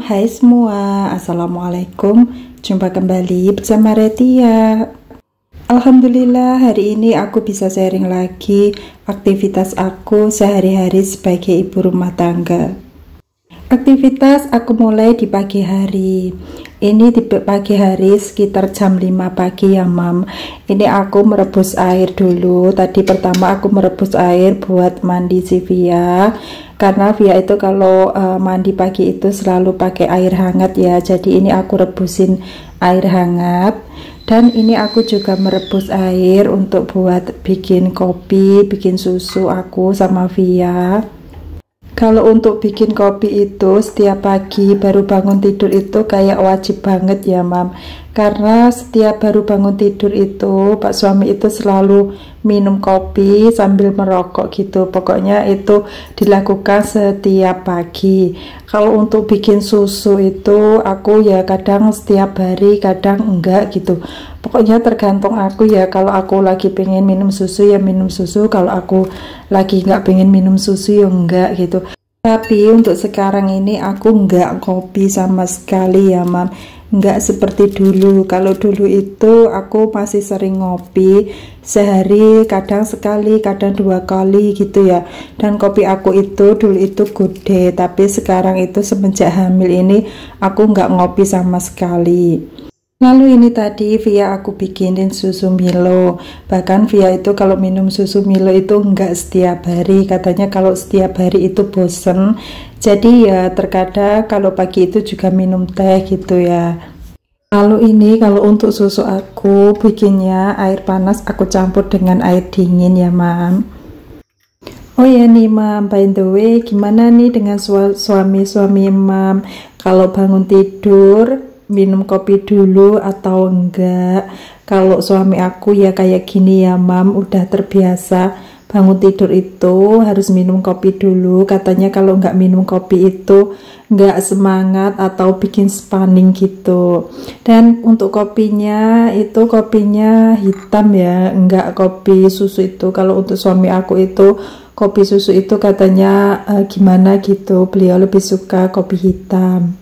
Hai semua, Assalamualaikum. Jumpa kembali bersama Retia. Alhamdulillah hari ini aku bisa sharing lagi aktivitas aku sehari-hari sebagai ibu rumah tangga. Aktivitas aku mulai di pagi hari. Ini di pagi hari sekitar jam 5 pagi ya mam. Ini aku merebus air dulu. Tadi pertama aku merebus air buat mandi si Via. Karena Via itu kalau mandi pagi itu selalu pakai air hangat ya. Jadi ini aku rebusin air hangat. Dan ini aku juga merebus air untuk buat bikin kopi, bikin susu aku sama Via. Kalau untuk bikin kopi itu setiap pagi baru bangun tidur itu kayak wajib banget ya mam. Karena setiap baru bangun tidur itu Pak suami itu selalu minum kopi sambil merokok gitu. Pokoknya itu dilakukan setiap pagi. Kalau untuk bikin susu itu aku ya kadang setiap hari, kadang enggak gitu. Pokoknya tergantung aku ya. Kalau aku lagi pengen minum susu ya minum susu. Kalau aku lagi nggak pengen minum susu ya enggak gitu. Tapi untuk sekarang ini aku enggak kopi sama sekali ya mam. Enggak seperti dulu. Kalau dulu itu aku masih sering ngopi sehari, kadang sekali, kadang 2 kali gitu ya. Dan kopi aku itu dulu itu good day. Tapi sekarang itu semenjak hamil ini aku enggak ngopi sama sekali. Lalu ini tadi Via aku bikinin susu Milo. Bahkan Via itu kalau minum susu Milo itu enggak setiap hari. Katanya kalau setiap hari itu bosen. Jadi ya terkadang kalau pagi itu juga minum teh gitu ya. Lalu ini kalau untuk susu aku bikinnya air panas aku campur dengan air dingin ya mam. Oh ya nih mam, by the way gimana nih dengan suami-suami mam? Kalau bangun tidur minum kopi dulu atau enggak? Kalau suami aku ya kayak gini ya mam, udah terbiasa bangun tidur itu harus minum kopi dulu. Katanya kalau enggak minum kopi itu enggak semangat atau bikin spanning gitu. Dan untuk kopinya itu kopinya hitam ya, enggak kopi susu itu. Kalau untuk suami aku itu kopi susu itu katanya gimana gitu, beliau lebih suka kopi hitam.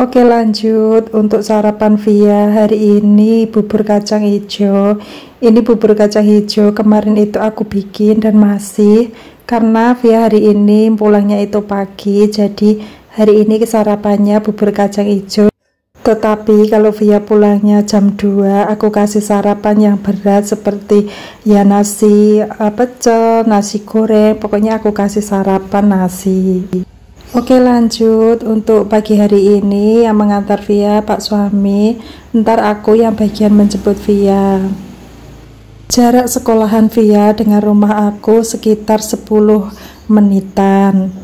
Oke lanjut untuk sarapan Via hari ini bubur kacang hijau. Ini bubur kacang hijau kemarin itu aku bikin dan masih, karena Via hari ini pulangnya itu pagi, jadi hari ini sarapannya bubur kacang hijau. Tetapi kalau Via pulangnya jam 2 aku kasih sarapan yang berat seperti ya nasi pecel, nasi goreng, pokoknya aku kasih sarapan nasi. Oke lanjut untuk pagi hari ini yang mengantar Via Pak suami, ntar aku yang bagian menjemput Via. Jarak sekolahan Via dengan rumah aku sekitar 10 menitan.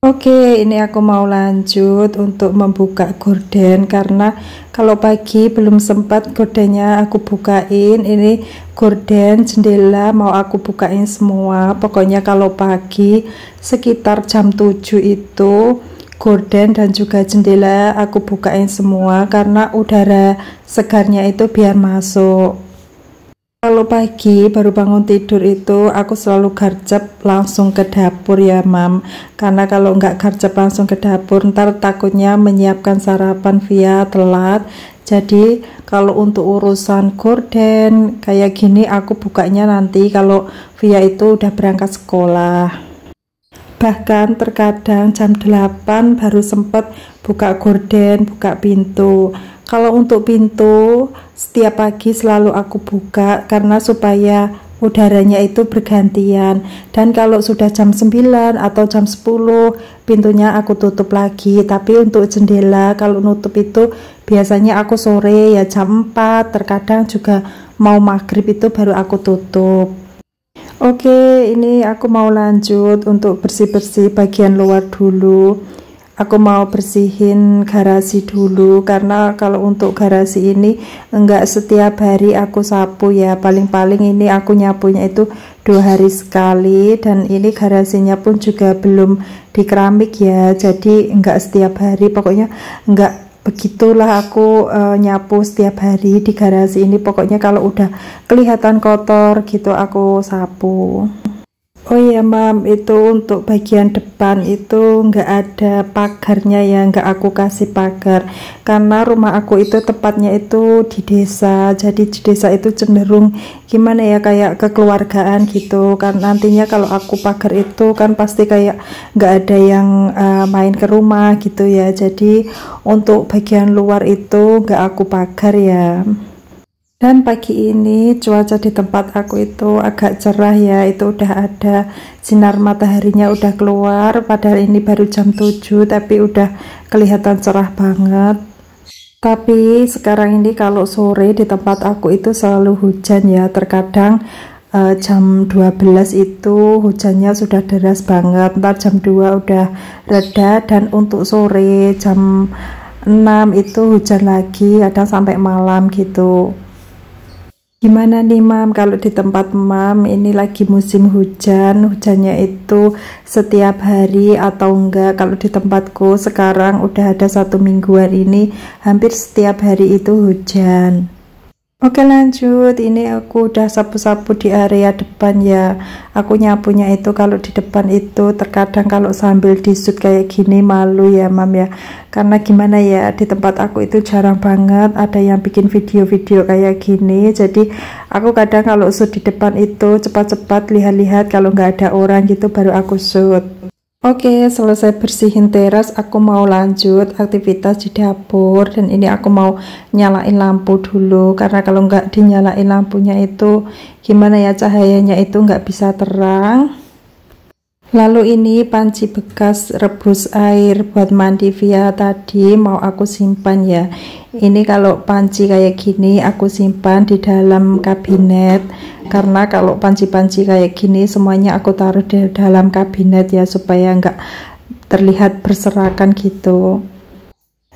Oke ini aku mau lanjut untuk membuka gorden, karena kalau pagi belum sempat gordennya aku bukain. Ini gorden jendela mau aku bukain semua. Pokoknya kalau pagi sekitar jam 7 itu gorden dan juga jendela aku bukain semua, karena udara segarnya itu biar masuk. Kalau pagi baru bangun tidur itu aku selalu garcep langsung ke dapur ya mam. Karena kalau nggak garcep langsung ke dapur ntar takutnya menyiapkan sarapan Via telat. Jadi kalau untuk urusan gorden kayak gini aku bukanya nanti kalau Via itu udah berangkat sekolah. Bahkan terkadang jam 8 baru sempat buka gorden, buka pintu. Kalau untuk pintu setiap pagi selalu aku buka karena supaya udaranya itu bergantian. Dan kalau sudah jam 9 atau jam 10 pintunya aku tutup lagi. Tapi untuk jendela kalau nutup itu biasanya aku sore ya jam 4, terkadang juga mau maghrib itu baru aku tutup. Oke ini aku mau lanjut untuk bersih-bersih bagian luar dulu. Aku mau bersihin garasi dulu, karena kalau untuk garasi ini enggak setiap hari aku sapu ya, paling-paling ini aku nyapunya itu 2 hari sekali. Dan ini garasinya pun juga belum di keramik ya, jadi enggak setiap hari, pokoknya enggak begitulah aku nyapu setiap hari di garasi ini. Pokoknya kalau udah kelihatan kotor gitu aku sapu. Oh ya mam, itu untuk bagian depan itu nggak ada pagarnya ya, nggak aku kasih pagar karena rumah aku itu tepatnya itu di desa. Jadi di desa itu cenderung gimana ya, kayak kekeluargaan gitu kan. Nantinya kalau aku pagar itu kan pasti kayak nggak ada yang main ke rumah gitu ya. Jadi untuk bagian luar itu nggak aku pagar ya. Dan pagi ini cuaca di tempat aku itu agak cerah ya, itu udah ada sinar mataharinya udah keluar, padahal ini baru jam 7 tapi udah kelihatan cerah banget. Tapi sekarang ini kalau sore di tempat aku itu selalu hujan ya, terkadang jam 12 itu hujannya sudah deras banget, ntar jam 2 udah reda, dan untuk sore jam 6 itu hujan lagi, kadang sampai malam gitu. Gimana nih mam, kalau di tempat mam ini lagi musim hujan, hujannya itu setiap hari atau enggak? Kalau di tempatku sekarang udah ada 1 mingguan ini hampir setiap hari itu hujan. Oke lanjut, ini aku udah sapu-sapu di area depan ya. Aku nyapunya itu kalau di depan itu terkadang kalau sambil disut kayak gini malu ya mam ya. Karena gimana ya, di tempat aku itu jarang banget ada yang bikin video-video kayak gini. Jadi aku kadang kalau shoot di depan itu cepat-cepat lihat-lihat, kalau nggak ada orang gitu baru aku shoot. Oke, selesai bersihin teras, aku mau lanjut aktivitas di dapur. Dan ini aku mau nyalain lampu dulu, karena kalau nggak dinyalain lampunya itu gimana ya, cahayanya itu nggak bisa terang. Lalu ini panci bekas rebus air buat mandi via tadi mau aku simpan ya. Ini kalau panci kayak gini aku simpan di dalam kabinet, karena kalau panci-panci kayak gini semuanya aku taruh di dalam kabinet ya, supaya nggak terlihat berserakan gitu.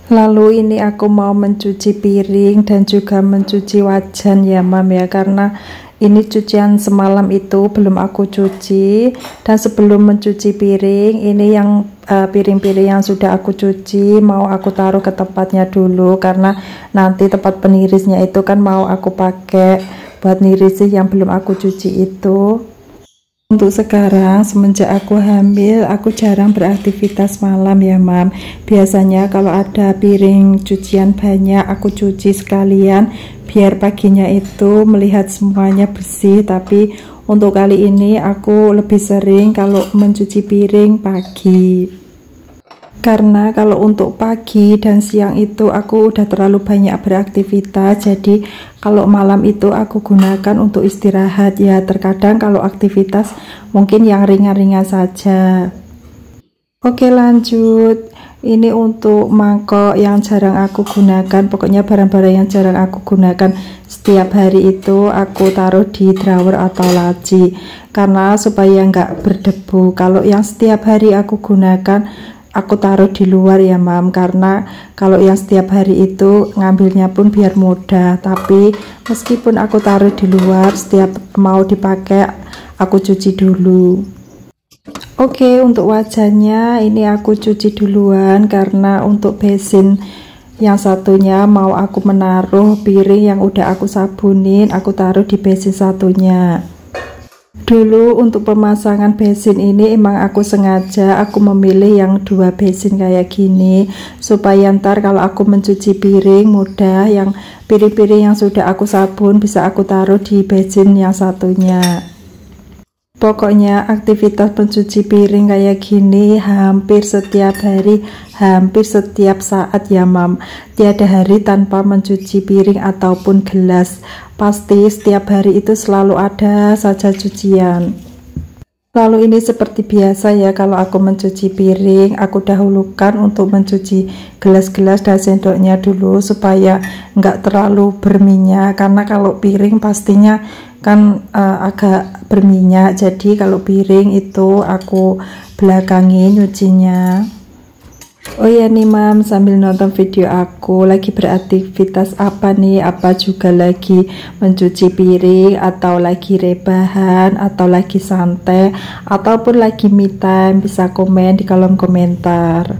Lalu ini aku mau mencuci piring dan juga mencuci wajan ya mam ya, karena ini cucian semalam itu belum aku cuci. Dan sebelum mencuci piring, ini yang piring-piring yang sudah aku cuci mau aku taruh ke tempatnya dulu, karena nanti tempat penirisnya itu kan mau aku pakai buat nirisi yang belum aku cuci itu. Untuk sekarang semenjak aku hamil aku jarang beraktivitas malam ya mam. Biasanya kalau ada piring cucian banyak aku cuci sekalian biar paginya itu melihat semuanya bersih. Tapi untuk kali ini aku lebih sering kalau mencuci piring pagi, karena kalau untuk pagi dan siang itu aku udah terlalu banyak beraktivitas. Jadi kalau malam itu aku gunakan untuk istirahat ya. Terkadang kalau aktivitas mungkin yang ringan-ringan saja. Oke lanjut, ini untuk mangkok yang jarang aku gunakan. Pokoknya barang-barang yang jarang aku gunakan setiap hari itu aku taruh di drawer atau laci, karena supaya nggak berdebu. Kalau yang setiap hari aku gunakan aku taruh di luar ya mam, karena kalau yang setiap hari itu ngambilnya pun biar mudah. Tapi meskipun aku taruh di luar, setiap mau dipakai aku cuci dulu. Oke, untuk wajannya ini aku cuci duluan, karena untuk basin yang satunya mau aku menaruh piring yang udah aku sabunin, aku taruh di basin satunya. Dulu untuk pemasangan basin ini emang aku sengaja aku memilih yang 2 basin kayak gini, supaya ntar kalau aku mencuci piring mudah, yang piring-piring yang sudah aku sabun bisa aku taruh di basin yang satunya. Pokoknya aktivitas mencuci piring kayak gini hampir setiap hari, hampir setiap saat ya mam. Tiada hari tanpa mencuci piring ataupun gelas. Pasti setiap hari itu selalu ada saja cucian. Lalu ini seperti biasa ya, kalau aku mencuci piring aku dahulukan untuk mencuci gelas-gelas dan sendoknya dulu supaya nggak terlalu berminyak, karena kalau piring pastinya kan agak berminyak. Jadi kalau piring itu aku belakangin nyucinya. Oh ya nih mam, sambil nonton video aku lagi beraktivitas apa nih, apa juga lagi mencuci piring atau lagi rebahan atau lagi santai ataupun lagi me time, bisa komen di kolom komentar.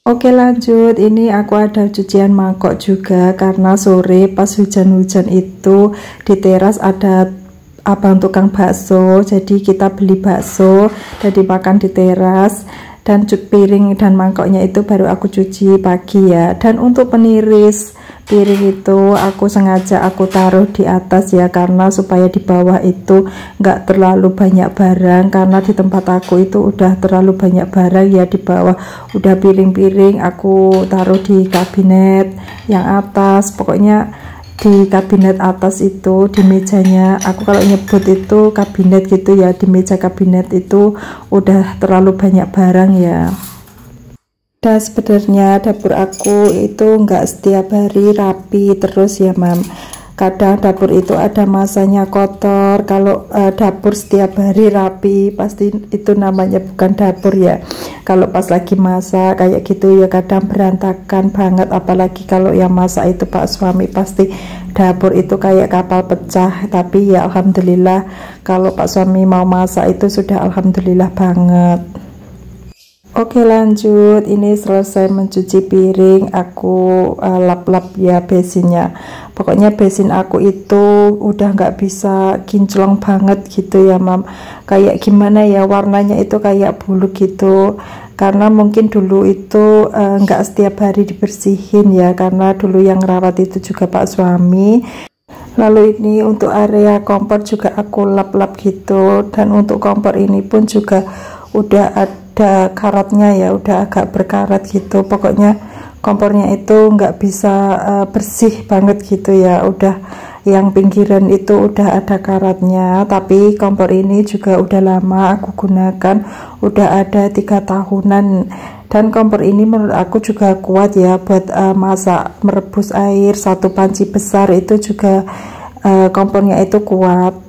Oke lanjut, ini aku ada cucian mangkok juga, karena sore pas hujan-hujan itu di teras ada abang tukang bakso, jadi kita beli bakso dan dimakan di teras. Dan piring dan mangkoknya itu baru aku cuci pagi ya. Dan untuk peniris piring itu aku sengaja aku taruh di atas ya, karena supaya di bawah itu nggak terlalu banyak barang, karena di tempat aku itu udah terlalu banyak barang ya. Di bawah udah piring-piring aku taruh di kabinet yang atas, pokoknya di kabinet atas itu, di mejanya, aku kalau nyebut itu kabinet gitu ya, di meja kabinet itu udah terlalu banyak barang ya. Dan sebenarnya dapur aku itu nggak setiap hari rapi terus ya mam. Kadang dapur itu ada masanya kotor. Kalau dapur setiap hari rapi, pasti itu namanya bukan dapur ya. Kalau pas lagi masak kayak gitu ya kadang berantakan banget. Apalagi kalau yang masak itu pak suami, pasti dapur itu kayak kapal pecah. Tapi ya alhamdulillah kalau pak suami mau masak itu sudah alhamdulillah banget. Oke lanjut, ini selesai mencuci piring, aku lap-lap ya besinnya. Pokoknya besin aku itu udah nggak bisa kinclong banget gitu ya mam. Kayak gimana ya, warnanya itu kayak bulu gitu. Karena mungkin dulu itu nggak setiap hari dibersihin ya, karena dulu yang rawat itu juga pak suami. Lalu ini untuk area kompor juga aku lap-lap gitu. Dan untuk kompor ini pun juga udah ada karatnya ya, udah agak berkarat gitu. Pokoknya kompornya itu nggak bisa bersih banget gitu ya, udah yang pinggiran itu udah ada karatnya. Tapi kompor ini juga udah lama aku gunakan, udah ada 3 tahunan. Dan kompor ini menurut aku juga kuat ya buat masak, merebus air 1 panci besar itu juga kompornya itu kuat.